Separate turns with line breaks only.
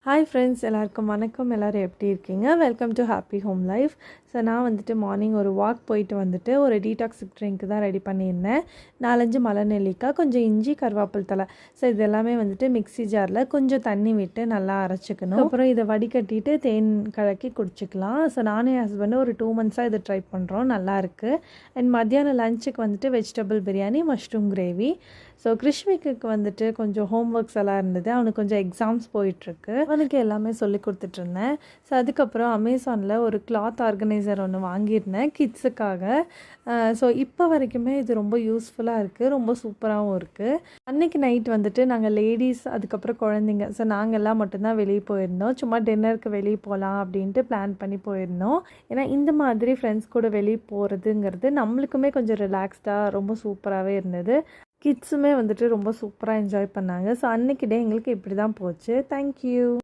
Hi friends, எல்லாருக்கும் வணக்கம். எல்லோரும் எப்படி இருக்கீங்க? Welcome to happy home life. So நான் வந்துட்டு மார்னிங் ஒரு வாக் போயிட்டு வந்துட்டு ஒரு டீடாக்ஸிக் ட்ரிங்க் தான் ரெடி பண்ணியிருந்தேன். 4-5 மலை நெல்லிக்காய், கொஞ்சம் இஞ்சி, கருவேப்பிலை தலை. ஸோ இது எல்லாமே வந்துட்டு மிக்ஸி ஜாரில் கொஞ்சம் தண்ணி விட்டு நல்லா அரைச்சிக்கணும். அப்புறம் இதை வடிகட்டிட்டு தேன் கலக்கி குடிச்சிக்கலாம். ஸோ நானும் என் ஹஸ்பண்டும் ஒரு 2 மந்த்ஸாக இதை ட்ரை பண்ணுறோம். நல்லாயிருக்கு. அண்ட் மத்தியானம் லஞ்சுக்கு வந்துட்டு vegetable biryani, mushroom gravy. So கிருஷ்விக்கு வந்துட்டு கொஞ்சம் ஹோம் ஒர்க்ஸ் எல்லாம் இருந்தது. அவனுக்கு கொஞ்சம் எக்ஸாம்ஸ் போயிட்டுருக்கு. அவனுக்கு எல்லாமே சொல்லி கொடுத்துட்ருந்தேன். ஸோ அதுக்கப்புறம் அமேசானில் ஒரு கிளாத் ஆர்கனைசர் ஒன்று வாங்கியிருந்தேன் கிட்ஸுக்காக. ஸோ இப்போ வரைக்குமே இது ரொம்ப யூஸ்ஃபுல்லாக இருக்குது, ரொம்ப சூப்பராகவும் இருக்குது. அன்றைக்கி நைட் வந்துட்டு நாங்கள் லேடிஸ் அதுக்கப்புறம் குழந்தைங்க, ஸோ நாங்கள் எல்லாம் மட்டும்தான் வெளியே போயிருந்தோம். சும்மா டின்னருக்கு வெளியே போகலாம் அப்படின்ட்டு பிளான் பண்ணி போயிருந்தோம். ஏன்னா இந்த மாதிரி ஃப்ரெண்ட்ஸ் கூட வெளியே போகிறதுங்கிறது நம்மளுக்குமே கொஞ்சம் ரிலாக்ஸ்டாக ரொம்ப சூப்பராகவே இருந்தது. கிட்ஸுமே வந்துட்டு ரொம்ப சூப்பராக என்ஜாய் பண்ணாங்க. ஸோ அன்றைக்கி டே எங்களுக்கு இப்படி தான் போச்சு. தேங்க்யூ.